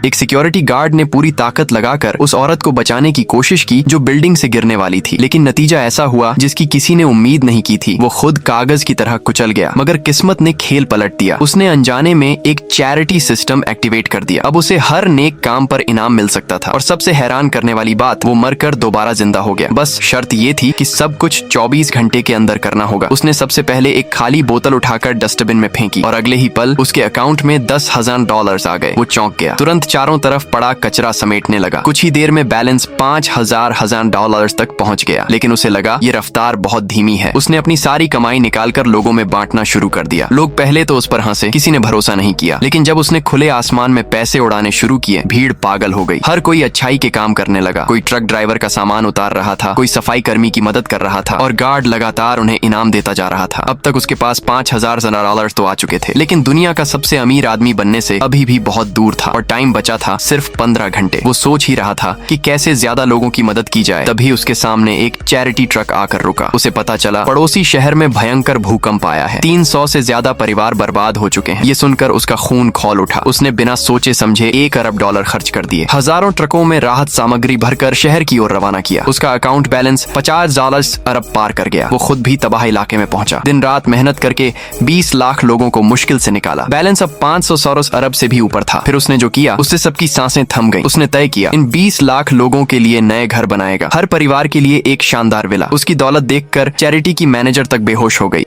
एक security guard ने पूरी ताकत लगाकर उस औरत को बचाने की कोशिश की जो बिल्डिंग से गिरने वाली थी, लेकिन नतीजा ऐसा हुआ जिसकी किसी ने उम्मीद नहीं की थी। वो खुद कागज की तरह कुचल गया, मगर किस्मत ने खेल पलट दिया। उसने अनजाने में एक चैरिटी सिस्टम एक्टिवेट कर दिया। अब उसे हर नेक काम पर इनाम मिल सकता था, और सबसे हैरान करने वाली बात, वो मरकर दोबारा जिंदा हो गया। बस शर्त ये थी कि सब कुछ 24 घंटे के अंदर करना होगा। उसने सबसे पहले एक खाली बोतल उठाकर डस्टबिन में फेंकी, और अगले ही पल उसके अकाउंट में $10,000 आ गए। वो चौंक गया, तुरंत चारों तरफ पड़ा कचरा समेटने लगा। कुछ ही देर में बैलेंस $5,000 तक पहुंच गया, लेकिन उसे लगा ये रफ्तार बहुत धीमी है। उसने अपनी सारी कमाई निकालकर लोगों में बांटना शुरू कर दिया। लोग पहले तो उस पर हंसे, किसी ने भरोसा नहीं किया, लेकिन जब उसने खुले आसमान में पैसे उड़ाने शुरू किए, भीड़ पागल हो गई। हर कोई अच्छाई के काम करने लगा। कोई ट्रक ड्राइवर का सामान उतार रहा था, कोई सफाई कर्मी की मदद कर रहा था, और गार्ड लगातार उन्हें इनाम देता जा रहा था। अब तक उसके पास $5,000 तो आ चुके थे, लेकिन दुनिया का सबसे अमीर आदमी बनने से अभी भी बहुत दूर था, और टाइम बचा था सिर्फ 15 घंटे। वो सोच ही रहा था कि कैसे ज्यादा लोगों की मदद की जाए, तभी उसके सामने एक चैरिटी ट्रक आकर रुका। उसे पता चला पड़ोसी शहर में भयंकर भूकंप आया है। 300 से ज्यादा परिवार बर्बाद हो चुके हैं। ये सुनकर उसका खून खौल उठा। उसने बिना सोचे समझे $1 अरब खर्च कर दिए। हजारों ट्रकों में राहत सामग्री भरकर शहर की ओर रवाना किया। उसका अकाउंट बैलेंस $50 अरब पार कर गया। वो खुद भी तबाह इलाके में पहुंचा। दिन रात मेहनत करके 20 लाख लोगों को मुश्किल से निकाला। बैलेंस अब 500 अरब से भी ऊपर था। फिर उसने जो किया, उससे सबकी सांसें थम गईं। उसने तय किया इन 20 लाख लोगों के लिए नए घर बनाएगा, हर परिवार के लिए एक शानदार विला। उसकी दौलत देखकर चैरिटी की मैनेजर तक बेहोश हो गई।